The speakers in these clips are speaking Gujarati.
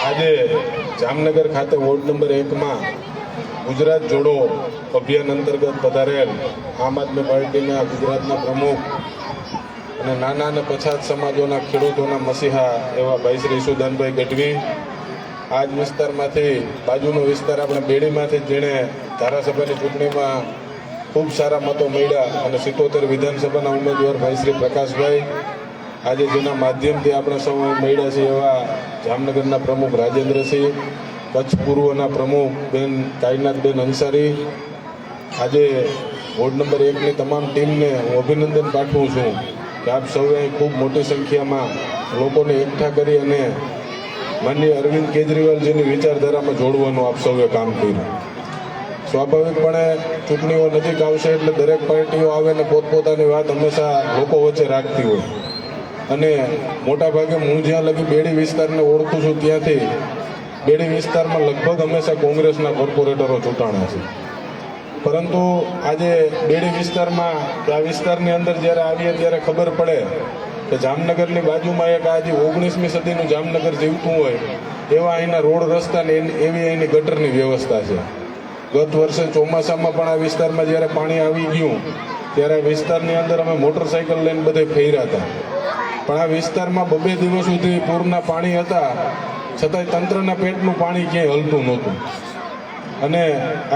આજે જામનગર ખાતે વોર્ડ નંબર 1 માં ગુજરાત જોડો અભિયાન અંતર્ગત પધારેલ આમ આદમી પાર્ટીના ગુજરાતના પ્રમુખ અને નાના અને પછાત સમાજોના ખેડૂતોના મસીહા એવા ભાઈ શ્રી ઈશુદાનભાઈ ગઢવી આજ વિસ્તારમાંથી બાજુનો વિસ્તાર આપણે બેડીમાંથી જેણે ધારાસભાની ચૂંટણીમાં ખૂબ સારા મતો મળ્યા અને 77 વિધાનસભાના ઉમેદવાર ભાઈ શ્રી પ્રકાશભાઈ આજે જેના માધ્યમથી આપણે સૌ મળ્યા છીએ એવા જામનગરના પ્રમુખ રાજેન્દ્રસિંહ, કચ્છ પૂર્વના પ્રમુખ બેન કાયનાથબેન અંસારી, આજે વોર્ડ નંબર 1ની તમામ ટીમને હું અભિનંદન પાઠવું છું કે આપ સૌએ ખૂબ મોટી સંખ્યામાં લોકોને એકઠા કરી અને માનનીય અરવિંદ કેજરીવાલજીની વિચારધારામાં જોડવાનું આપ સૌએ કામ કર્યું. સ્વાભાવિકપણે ચૂંટણીઓ નજીક આવશે એટલે દરેક પાર્ટીઓ આવે ને પોતપોતાની વાત હંમેશા લોકો વચ્ચે રાખતી હોય અને મોટાભાગે હું જ્યાં લગી બેડી વિસ્તારને ઓળખું છું ત્યાંથી બેડી વિસ્તારમાં લગભગ હંમેશા કોંગ્રેસના કોર્પોરેટરો ચૂંટાણા છે. પરંતુ આજે બેડી વિસ્તારમાં કે આ વિસ્તારની અંદર જ્યારે આવીએ ત્યારે ખબર પડે કે જામનગરની બાજુમાં એક આજે 19મી સદીનું જામનગર જીવતું હોય એવા અહીંના રોડ રસ્તા ને એવી અહીંની ગટરની વ્યવસ્થા છે. ગત વર્ષે ચોમાસામાં પણ આ વિસ્તારમાં જ્યારે પાણી આવી ગયું ત્યારે આ વિસ્તારની અંદર અમે મોટરસાઇકલ લઈને બધે ફેર્યા હતા, પણ આ વિસ્તારમાં 2 દિવસ સુધી પૂરના પાણી હતા છતાંય તંત્રના પેટનું પાણી ક્યાંય હલતું નહોતું અને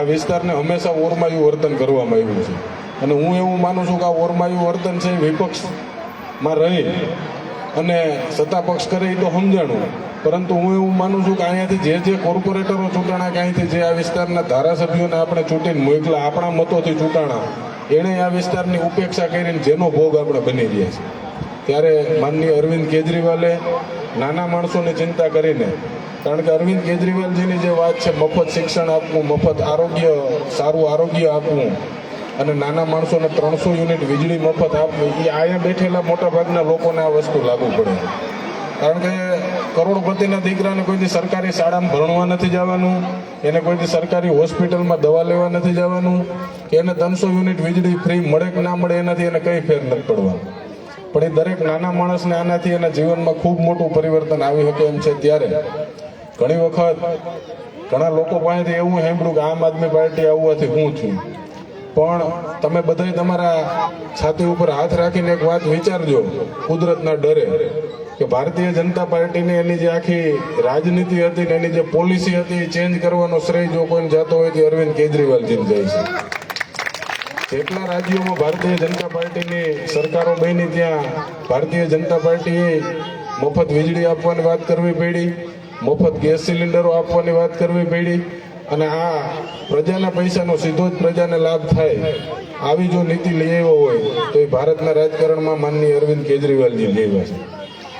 આ વિસ્તારને હંમેશા ઓરમાયું વર્તન કરવામાં આવ્યું છે. અને હું એવું માનું છું કે આ ઓરમાયું વર્તન છે વિપક્ષમાં રહી અને સત્તા પક્ષ કરે એ તો સમજાણું, પરંતુ હું એવું માનું છું કે અહીંયાથી જે કોર્પોરેટરો ચૂંટાણા કે અહીંથી જે આ વિસ્તારના ધારાસભ્યોને આપણે ચૂંટીને મોકલા આપણા મતોથી ચૂંટાણા એણે આ વિસ્તારની ઉપેક્ષા કરીને જેનો ભોગ આપણે બની રહ્યા છે. ત્યારે માનનીય અરવિંદ કેજરીવાલે નાના માણસોની ચિંતા કરીને, કારણ કે અરવિંદ કેજરીવાલજીની જે વાત છે મફત શિક્ષણ આપવું, મફત આરોગ્ય, સારું આરોગ્ય આપવું અને નાના માણસોને 300 યુનિટ વીજળી મફત આપવી, એ અહીંયા બેઠેલા મોટાભાગના લોકોને આ વસ્તુ લાગુ પડે. કારણ કે કરોડપતિના દીકરાને કોઈથી સરકારી શાળામાં ભણવા નથી જવાનું, એને કોઈથી સરકારી હોસ્પિટલમાં દવા લેવા નથી જવાનું, કે એને 300 યુનિટ વીજળી ફ્રી મળે કે ના મળે એનાથી એને કંઈ ફેર નથી પડવાનું. પણ એ દરેક નાના માણસને આનાથી એના જીવનમાં ખૂબ મોટું પરિવર્તન આવી શકે એમ છે. ત્યારે ઘણી વખત ઘણા લોકો પાસેથી એવું સાંભળ્યું કે આમ આદમી પાર્ટી આવવાથી હું છું, પણ તમે બધાય તમારા છાતી ઉપર હાથ રાખીને એક વાત વિચારજો કુદરતના ડરે કે ભારતીય જનતા પાર્ટીની એની જે આખી રાજનીતિ હતી ને એની જે પોલિસી હતી એ ચેન્જ કરવાનો શ્રેય જો કોઈને જતો હોય તો અરવિંદ કેજરીવાલજીને જાય છે. જેટલા રાજ્યોમાં ભારતીય જનતા પાર્ટીની સરકારો બની ત્યાં ભારતીય જનતા પાર્ટીએ મફત વીજળી આપવાની વાત કરવી પડી, મફત ગેસ સિલિન્ડરો આપવાની વાત કરવી પડી અને આ પ્રજાના પૈસાનો સીધો જ પ્રજાને લાભ થાય આવી જો નીતિ લઈ આવ્યો હોય તો એ ભારતના રાજકારણમાં માનનીય અરવિંદ કેજરીવાલજી લઈ આવ્યા છે.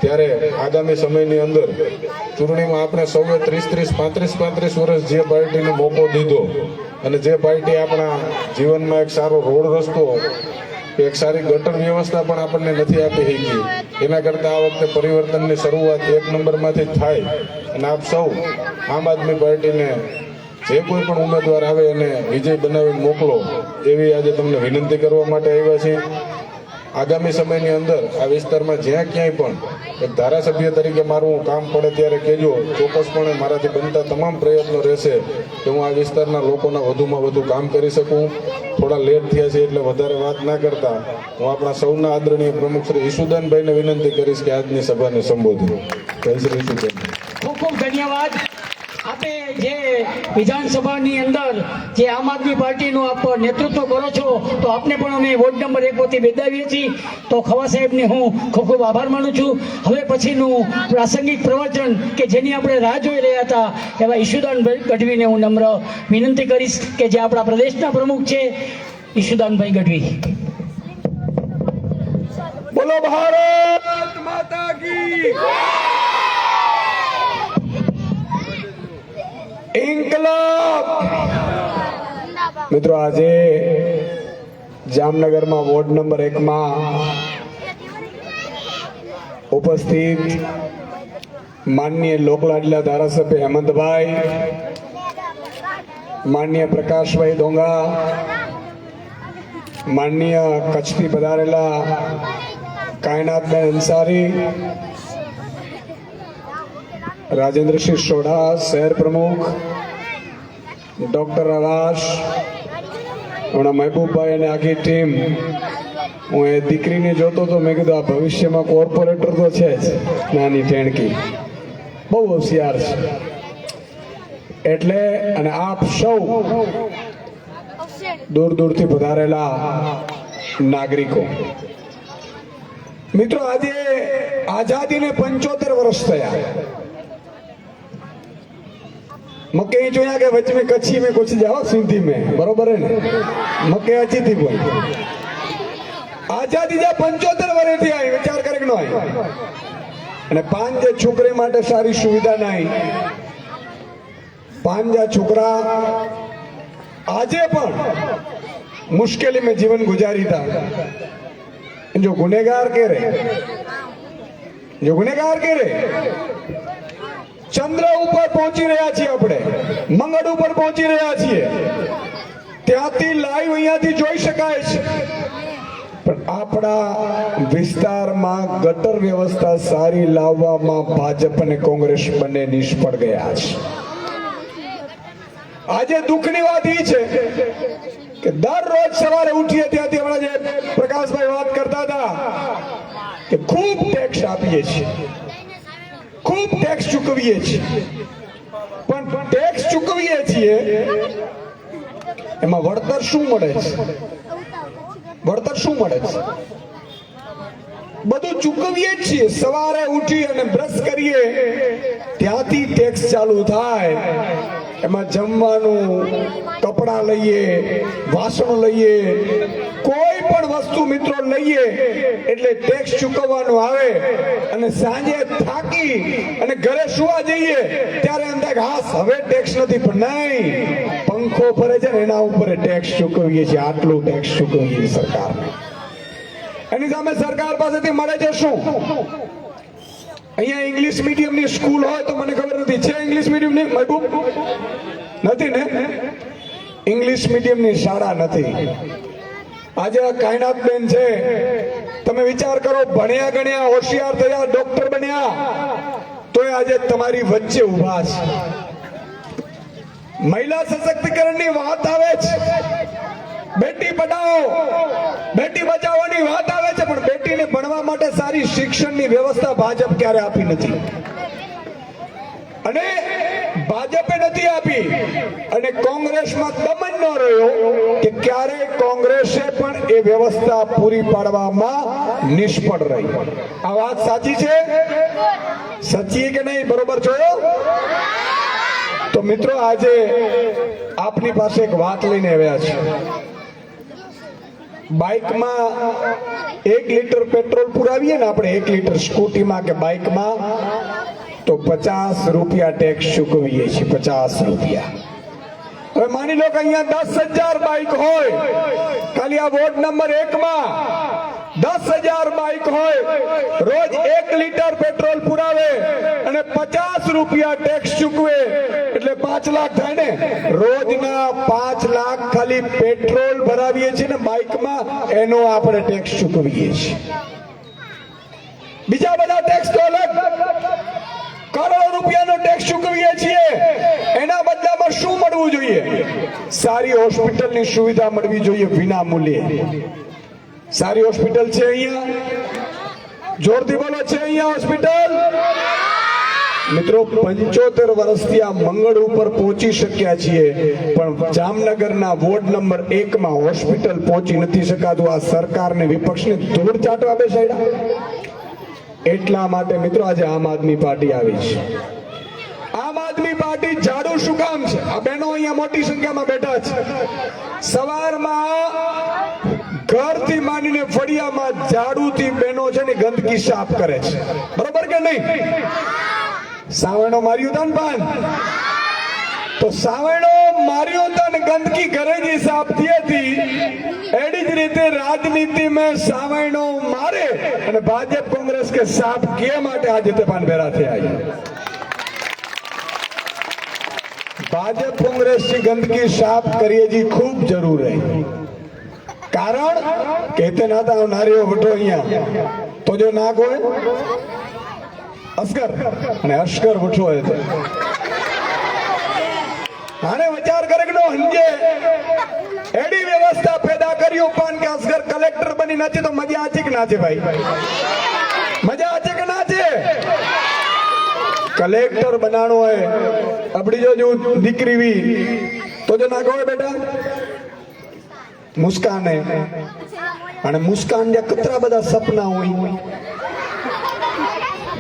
ત્યારે આગામી સમયની અંદર ચૂંટણીમાં આપણે સૌએ 30-35 વર્ષ જે પાર્ટીને મોકો દીધો અને જે પાર્ટી આપણા જીવનમાં એક સારો રોડ રસ્તો કે એક સારી ગટર વ્યવસ્થા પણ આપણને નથી આપી શકી, એના કરતાં આ વખતે પરિવર્તનની શરૂઆત 1 નંબરમાંથી થાય અને આપ સૌ આમ આદમી પાર્ટીને જે કોઈ પણ ઉમેદવાર આવે એને વિજય બનાવીને મોકલો એવી આજે તમને વિનંતી કરવા માટે આવ્યા છીએ. આગામી સમયની અંદર આ વિસ્તારમાં જ્યાં ક્યાંય પણ એક ધારાસભ્ય તરીકે મારું કામ પડે ત્યારે કહેજો, ચોક્કસપણે મારાથી બનતા તમામ પ્રયત્નો રહેશે કે હું આ વિસ્તારના લોકોના વધુમાં વધુ કામ કરી શકું. થોડા લેટ થયા છે એટલે વધારે વાત ના કરતા હું આપણા સૌના આદરણીય પ્રમુખ શ્રી ઈશુદાનભાઈને વિનંતી કરીશ કે આજની સભાને સંબોધો. જય શ્રી ઈશુદાન. ખૂબ ખૂબ ધન્યવાદ. આપે જે વિધાનસભાની અંદર જે આમ આદમી પાર્ટીનું આપ નેતૃત્વ કરો છો તો આપને પણ અમે વોર્ડ નંબર 1 વતી બિરદાવીએ છીએ. તો ખવા સાહેબને હું ખૂબ ખૂબ આભાર માનું છું. હવે પછીનું પ્રાસંગિક પ્રવચન કે જેની આપણે રાહ જોઈ રહ્યા હતા એવા ઈશુદાનભાઈ ગઢવીને હું નમ્ર વિનંતી કરીશ કે જે આપણા પ્રદેશના પ્રમુખ છે ઈશુદાનભાઈ ગઢવી. બોલો ભારત માતા કી ઇન્કલાબ. મિત્રો, આજે જામનગરમાં વોર્ડ નંબર 1 માં ઉપસ્થિત માનનીય લોકલાડલા ધારાસભ્ય હેમંતભાઈ, માનનીય પ્રકાશભાઈ ડોંગા, માનનીય કચ્છથી પધારેલા કાયનાથબેન અંસારી, રાજેન્દ્રસિંહ સોઢા શહેર પ્રમુખ, ડોક્ટર આવાસ, હમણાં મહેબૂબભાઈ અને આખી ટીમ. હું એ દીકરીને જોતો તો મેં કીધું આ ભવિષ્યમાં કોર્પોરેટર તો છે જ, નાની ટેણકી, બહુ હોશિયાર છે. એટલે અને આપ સૌ દૂર દૂરથી પધારેલા નાગરિકો, મિત્રો, આજે આઝાદીને 75 વર્ષ થયા. मक्के जोया के वच में कच्छी में कुछ जाओ सिंधी में बरोबर है ने मक्के अच्छी थी कोई आजादी जा 75 वर्ष थी आई विचार करे नो आई અને પાંચ જે છોકરી માટે સારી સુવિધા નહીં. પાંચ જે છોકરા આજે પણ મુશ્કેલી में जीवन गुजारी था. जो गुनेगार के रे ચંદ્ર ઉપર પહોંચી રહ્યા છીએ, આપણે મંગળ ઉપર પહોંચી રહ્યા છીએ, ત્યાંથી લાઈવ અહીંયાથી જોઈ શકાય છે. પણ આપણા વિસ્તારમાં ગટર વ્યવસ્થા સારી લાવવામાં ભાજપ અને કોંગ્રેસ બંને નિષ્ફળ ગયા છે. આજે દુઃખની વાત એ છે કે દરરોજ સવારે ઉઠીએ ત્યાંથી હમણાં જે પ્રકાશભાઈ વાત કરતા હતા કે ખૂબ ટેક્સ આપીએ છીએ, खूब टैक्स चूकवीए છીએ, પણ ટેક્સ ચૂકવીએ છીએ એમાં વળતર શું મળે છે? વળતર શું મળે છે? બધું ચૂકવીએ છીએ. સવારે ઉઠી અને બ્રશ કરીએ ત્યાંથી ટેક્સ ચાલુ થાય. એમાં જમવાનું, કપડાં લઈએ, વાસણ લઈએ, કોઈ પણ વસ્તુ મિત્રો લઈએ એટલે ટેક્સ ચૂકવવાનો આવે. અને સાંજે થાકી અને ઘરે સુવા જઈએ ત્યારે એમ થાય કે હા હવે ટેક્સ નથી, પણ નહીં, પંખો ફરે છે ને એના ઉપર ટેક્સ ચૂકવીએ છીએ. આટલું ટેક્સ ચૂકવીએ સરકારને. એની સામે સરકાર પાસેથી મળે છે શું? અહીંયા ઇંગ્લિશ મીડિયમની સ્કૂલ હોય તો મને ખબર નથી, છે ઇંગ્લિશ મીડિયમની મહેબૂબ? નથી ને? ઇંગ્લિશ મીડિયમની શાળા નથી. આજે કાયનાત બેન છે, તમે વિચાર કરો, ભણ્યા ગણ્યા હોશિયાર થયા, ડોક્ટર બન્યા, તોય આજે તમારી વચ્ચે ઉભા છે. મહિલા સશક્તિકરણની વાત આવે છે, બેટી પઢાઓ બેટી બચાવોની વાત આવે છે, પણ બેટીને ભણવા માટે સારી શિક્ષણની વ્યવસ્થા ભાજપ ક્યારે આપી નથી. અને ભાજપે નથી આપી. અને કોંગ્રેસમાં દમન ન રહ્યો કે ક્યારે કોંગ્રેસે પણ એ વ્યવસ્થા પૂરી પાડવામાં નિષ્ફળ રહી. આ વાત સાચી છે? સાચી કે નહીં? બરોબર જોયો? તો મિત્રો આજે આપની પાસે એક વાત લઈને આવ્યા છે. બાઇકમાં 1 લીટર પેટ્રોલ પુરાવીએ ને આપણે, 1 લીટર સ્કૂટીમાં કે બાઇકમાં, તો 50 રૂપિયા ટેક્સ ચૂકવીએ છીએ. 50 રૂપિયા. હવે માની લો કે અહીંયા 10,000 બાઇક હોય, ખાલી આ વોર્ડ નંબર 1 માં 10,000 બાઇક હોય, રોજ 1 લીટર પેટ્રોલ પુરાવે અને 50 રૂપિયા ટેક્સ ચૂકવે એટલે 5 લાખ થાય ને. રોજના 5 લાખ ખાલી પેટ્રોલ ભરાવીએ છીએ ને બાઇકમાં, એનો આપણે ટેક્સ ચૂકવીએ છીએ. બીજા બધા ટેક્સ તો અલગ, કરોડો રૂપિયાનો ટેક્સ ચૂકવીએ છીએ. એના બદલામાં શું મળવું જોઈએ? સારી હોસ્પિટલની સુવિધા મળવી જોઈએ વિના મૂલ્યે. સારી હોસ્પિટલ છે અહીંયા? જોરથી બોલો, છે અહીંયા હોસ્પિટલ? મિત્રો 75 વર્ષથી આ મંગળ ઉપર પહોંચી શક્યા છીએ, પણ જામનગરના વોર્ડ નંબર 1 માં હોસ્પિટલ પહોંચી નથી શકાતું. આ સરકારને, વિપક્ષને ધૂળ ચાટવા બેસાડ્યા. એટલા માટે મિત્રો આજે આમ આદમી પાર્ટી આવી છે. આમ આદમી પાર્ટી ઝાડુ શું કામ છે? આ બહેનો અહીંયા મોટી સંખ્યામાં બેઠા છે. સવારમાં ઘરથી માંડીને ફળિયામાં ઝાડુથી બહેનો છે ને ગંદકી સાફ કરે છે. બરોબર કે નહીં? સાવરણો માર્યું હતા ને પાન, તો સાવરણો માર્યો હતો ને ગંદકી ઘરે જ સાફ થઈ હતી. એડી જ રીતે રાજનીતિમાં સાવરણો મારે અને ભાજપ કોંગ્રેસ કે સાફ કે માટે આજે તે પાન ભેરા થયા. ભાજપ કોંગ્રેસ की गंदगी साफ करिए जी खूब जरूर है. कारण कहते ना था नारियो वटो अहिया तो जो नाक होय અસ્કર અને અસ્કર વઠો હે તે આને વિચાર કરે કે નો હંજે એડી વ્યવસ્થા પેદા કર્યું પણ કે અસ્કર કલેક્ટર બની નાચે તો મજા આચે કે નાચે ભાઈ મજા આચે કે નાચે કલેક્ટર બનાણો હે અબડી જો દીકરી વી તો જો નાખો હે બેટા મુસ્કાન હે અને મુસ્કાન જે કતરા બધા સપના હોય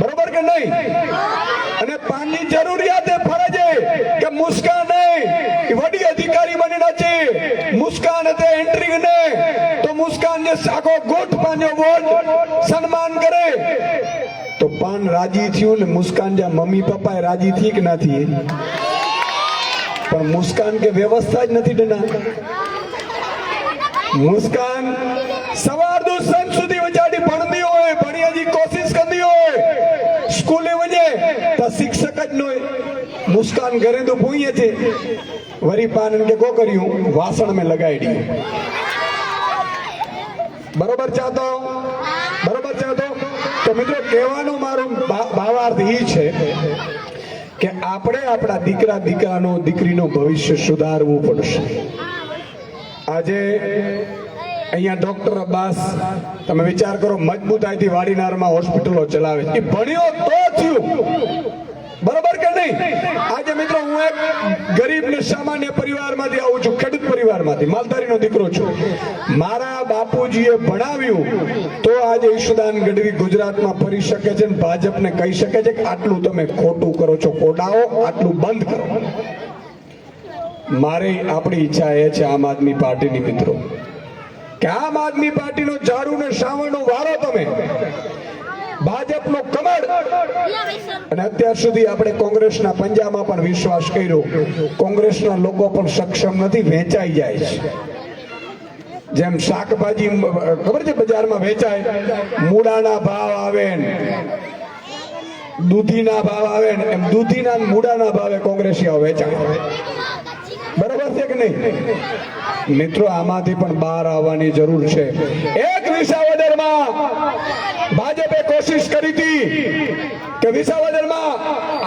બરોબર કે નહીં અને પાણી જરૂરિયાત હે ફરજ હે કે મુસ્કાન નહીં વડી અધિકારી બનીના છે મુસ્કાન તે એન્ટ્રી ને તો મુસ્કાન ને સાકો ગોઠ પાજો વોટ સન્માન કરે તો પાન રાજી થયું ને મુસ્કાન જા મમ્મી પપ્પા રાજી થી કે નથી પણ મુસ્કાન કે વ્યવસ્થા જ નથી ડના મુસ્કાન સવાર દો સંત સુધી વચાડી ભણતી હોય ભણી હજી કોશિશ કરતી હોય સ્કૂલે વજે તો શિક્ષક જ નોય મુસ્કાન ઘરે તો ભૂઈએ છે વરી પાન કે કો કર્યું વાસણ में लगाई બરોબર ચાહતો તો મિત્રો કહેવાનું મારું ભાવાર્થ એ છે કે આપણે આપણા દીકરીનું ભવિષ્ય સુધારવું પડશે આજે અહીંયા ડોક્ટર અબ્બાસ તમે વિચાર કરો મજબૂતાઈથી વાડીનારમાં હોસ્પિટલો ચલાવે એ ભણ્યો તો થયું બરોબર કે નહીં આજે મિત્રો હું એક ગરીબ ને સામાન્ય પરિવારમાંથી આવું છું ખેડૂત પરિવારમાંથી માલધારીનો દીકરો છું મારા બાપુજીએ ભણાવ્યું તો આજે ઈશુદાન ગઢવી ગુજરાતમાં ફરી શકે છે અને ભાજપને કહી શકે છે કે આટલું તમે ખોટું કરો છો કોડાઓ આટલું બંધ કરો મારે આપણી ઈચ્છા એ છે આમ આદમી પાર્ટીની મિત્રો કે આમ આદમી પાર્ટીનો ઝાડુ ને શ્રાવણનો વારો તમે ભાજપનો કમળ અને અત્યાર સુધી આપણે કોંગ્રેસના પંજામાં પણ વિશ્વાસ કર્યો કોંગ્રેસના લોકો પણ સક્ષમ નથી વેચાઈ જાય છે જેમ શાકભાજી ખબર છે બજારમાં વેચાય મૂળાના ભાવ આવે દૂધીના ભાવ આવે એમ દૂધીના મૂળાના ભાવે કોંગ્રેસીઓ વેચાય બરાબર છે કે નહીં મિત્રો આમાંથી પણ બહાર આવવાની જરૂર છે એક વિસાવદરમાં ભાજપે કોશિશ કરી હતી કે વિસાવદરમાં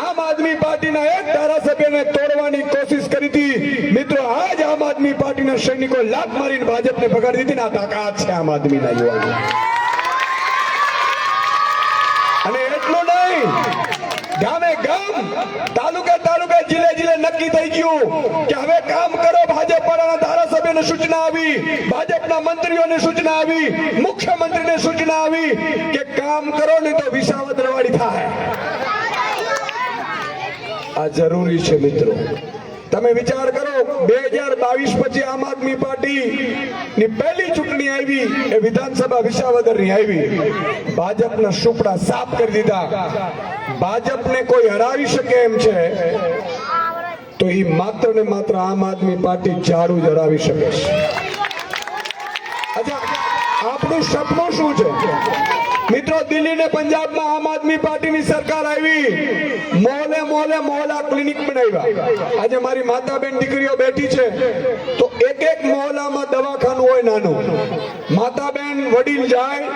આમ આદમી પાર્ટીના એક ધારાસભ્યને તોડવાની કોશિશ કરી હતી મિત્રો આજ આમ આદમી પાર્ટીના સૈનિકો લાત મારીને ભાજપને ભગાડી દીધી ને આ તાકાત છે આમ આદમીના યુવાનો અને એટલું નહીં ગામે ગામ તાલુકે જિલ્લે નક્કી થઈ ગયું કે હવે કામ કરો ભાજપ વાળાના ધારાસભ્યને સૂચના આવી ભાજપના મંત્રીઓને સૂચના આવી મુખ્યમંત્રીને સૂચના આવી કે કામ કરો નહીં તો વિસાવદર વાળી થાય આ જરૂરી છે મિત્રો તમે વિચાર કરો 2022 પછી આમ આદમી પાર્ટી ની પહેલી ચૂંટણી આવી એ વિધાનસભા વિસાવદર ની આવી ભાજપના સુપડા સાફ કરી દીધા ભાજપને કોઈ હરાવી શકે એમ છે તો એ માત્ર ને માત્ર આમ આદમી પાર્ટી ઝાડુ જ હરાવી શકે છે અચ્છા આપણું સપનું શું છે મિત્રો દિલ્હી ને પંજાબમાં આમ આદમી પાર્ટીની સરકાર આવી મોહલ્લા ક્લિનિક બનાવ્યા આજે મારી માતા બેન દીકરીઓ બેઠી છે તો એક મોહલ્લામાં દવાખાનું હોય નાનું માતા બેન વડીલ જાય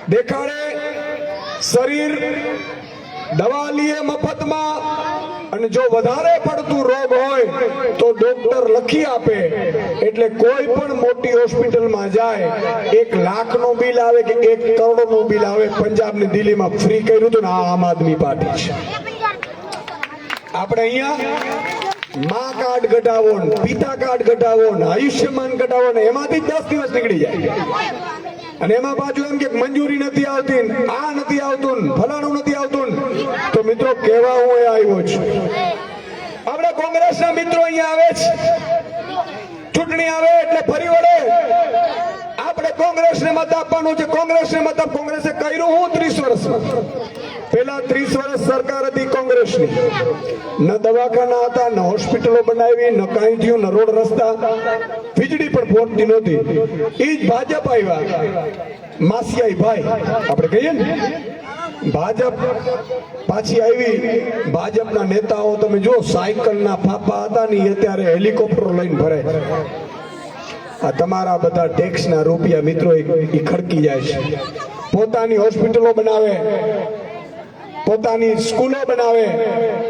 દેખાડે શરીર દવા લીએ મફતમાં અને જો વધારે પડતું રોગ હોય તો ડોક્ટર લખી આપે એટલે કોઈ પણ મોટી હોસ્પિટલમાં જાય 1 લાખનું બિલ આવે કે 1 કરોડનું બિલ આવે પંજાબ ને દિલ્હીમાં ફ્રી કર્યું હતું ને આ આમ આદમી પાર્ટી છે આપણે અહીંયા માં કાર્ડ ઘટાવો ને પિતા કાર્ડ ઘટાવો ને આયુષ્યમાન ઘટાવો ને એમાંથી 10 દિવસ નીકળી જાય અને એમાં પાછું એમ કે મંજૂરી નથી આવતી આ નથી આવતું ફલાણું નથી આવતું તો મિત્રો કહેવા હું આવ્યો છું આપણે કોંગ્રેસના મિત્રો અહીંયા આવે છે ચૂંટણી આવે એટલે ફરી વળે આપણે કોંગ્રેસને મત આપવાનું છે કોંગ્રેસને મત આપ કોંગ્રેસે કર્યું હું 30 વર્ષમાં પહેલા 30 વર્ષ સરકાર હતી કોંગ્રેસની ન દવાખાના હતા ન હોસ્પિટલો બનાવી ન કાંઈ થયું ન રોડ રસ્તા વીજળી પણ પહોંચતી નહોતી એ જ ભાજપ આવ્યા માસિયાઈ ભાઈ આપણે કહીએ ને ભાજપ પાછી આવી ભાજપના નેતાઓ તમે જો સાયકલના ફાફા હતા ને અત્યારે હેલિકોપ્ટર લઈને ફરે આ તમારા બધા ટેક્સના રૂપિયા મિત્રો એ ખડકી જાય છે પોતાની હોસ્પિટલો બનાવે પોતાની સ્કૂલો બનાવે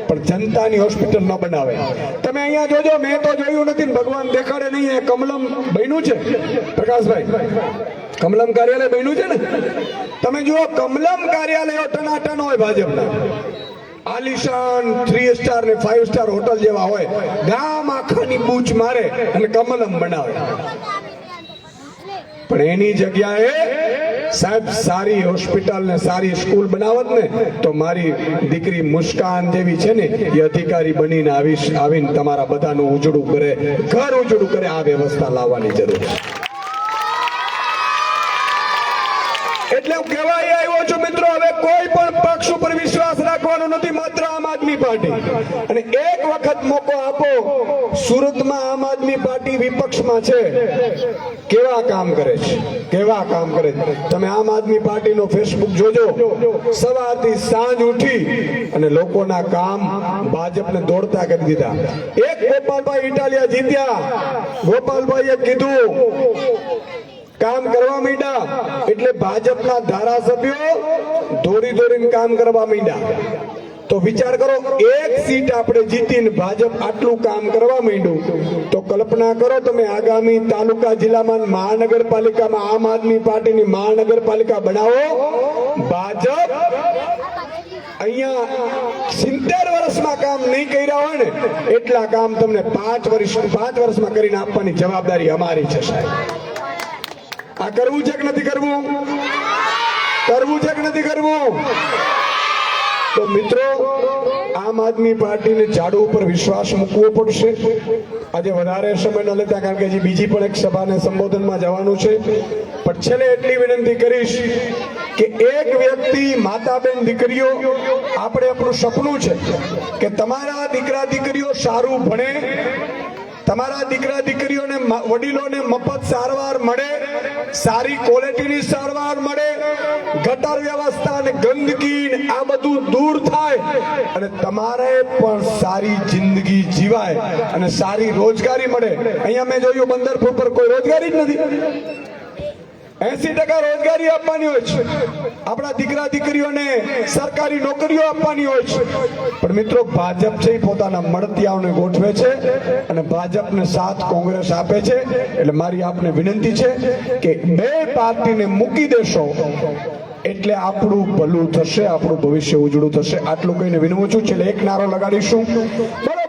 પણ જનતાની હોસ્પિટલ ન બનાવે. તમે અહીંયા જોજો, મેં તો જોયું નથી ને ભગવાન દેખાડે નહીં, એ કમલમ બન્યું છે પ્રકાશભાઈ, કમલમ કાર્યાલય બન્યું છે ને. તમે જુઓ, કમલમ કાર્યાલયો ટનાટન હોય ભાજપના, આલિશાન 3 સ્ટાર ને 5 સ્ટાર હોટલ જેવા હોય, ગામ આખાની બૂચ મારે અને કમલમ બનાવે. પણ એની જગ્યાએ સાહેબ સારી હોસ્પિટલ ને સારી સ્કૂલ બનાવત ને તો મારી દીકરી મુસ્કાન જેવી છે ને એ અધિકારી બનીને આવીને તમારા બધાનું ઉજળું કરે, ઘર ઉજળું કરે. આ વ્યવસ્થા લાવવાની જરૂર છે. એટલે હું કહેવા આવ્યો છું મિત્રો, હવે કોઈ પણ પક્ષ ઉપર વિશ્વાસ રાખવાનો નથી, માત્ર આમ આદમી પાર્ટી. અને એક વખત મોકો આપો, સુરતમાં આમ આદમી પાર્ટી વિપક્ષમાં છે, કેવા કામ કરે છે, કેવા કામ કરે છે. તમે આમ આદમી પાર્ટીનો ફેસબુક જોજો, સવારથી સાંજ ઉઠી અને લોકોના કામ ભાજપને દોડતા કરી દીધા. એક ગોપાલભાઈ ઇટાલિયા જીત્યા, ગોપાલભાઈએ કીધું કામ કરવા માંડ્યા એટલે ભાજપના ધારાસભ્યો દોડીને કામ કરવા માંડ્યા. તો વિચાર કરો, એક સીટ આપણે જીતીને ભાજપ આટલું કામ કરવા માંડ્યું, તો કલ્પના કરો તમે આગામી તાલુકા જિલ્લામાં મહાનગરપાલિકામાં આમ આદમી પાર્ટીની મહાનગરપાલિકા બનાવો. ભાજપ અહીંયા 70 વર્ષમાં કામ નહીં કર્યા હોય ને એટલા કામ તમને 5 વર્ષમાં કરીને આપવાની જવાબદારી અમારી છે સાહેબ. આ કરવું છે કે નથી કરવું? કરવું છે કે નથી કરવું? તો મિત્રો, આમ આદમી પાર્ટીને ઝાડુ ઉપર વિશ્વાસ મૂકવો પડશે. આજે વધારે સમય ન લેતા, કારણ કે હજી બીજી પણ એક સભાને સંબોધનમાં જવાનું છે. પણ છેલ્લે એટલી વિનંતી કરીશ કે એક વ્યક્તિ, માતાબેન, દીકરીઓ, આપણે આપણું સપનું છે કે તમારા દીકરા દીકરીઓ સારું ભણે, તમારા દીકરા દીકરીઓને વડીલોને મફત સારવાર મળે, સારી ક્વોલિટીની સારવાર મળે, ગટર વ્યવસ્થા અને ગંદકી આ બધું દૂર થાય અને તમારે પણ સારી જિંદગી જીવાય અને સારી રોજગારી મળે. અહીંયા મેં જોયું બંદરપુર પર કોઈ રોજગારી જ નથી. 80% રોજગારી આપવાની હોય છે, આપણા દીકરા દીકરીઓને સરકારી નોકરીઓ આપવાની હોય છે. પણ મિત્રો, ભાજપ છે એ પોતાના મળતિયાઓને ગોઠવે છે અને ભાજપને સાથ કોંગ્રેસ આપે છે. એટલે મારી આપને વિનંતી છે કે બે પાર્ટીને મૂકી દેશો એટલે આપણું ભલું થશે, આપણું ભવિષ્ય ઉજળું થશે. આટલું કહીને વિનવું છું. છેલ્લે એક નારો લગાડીશું, બોલો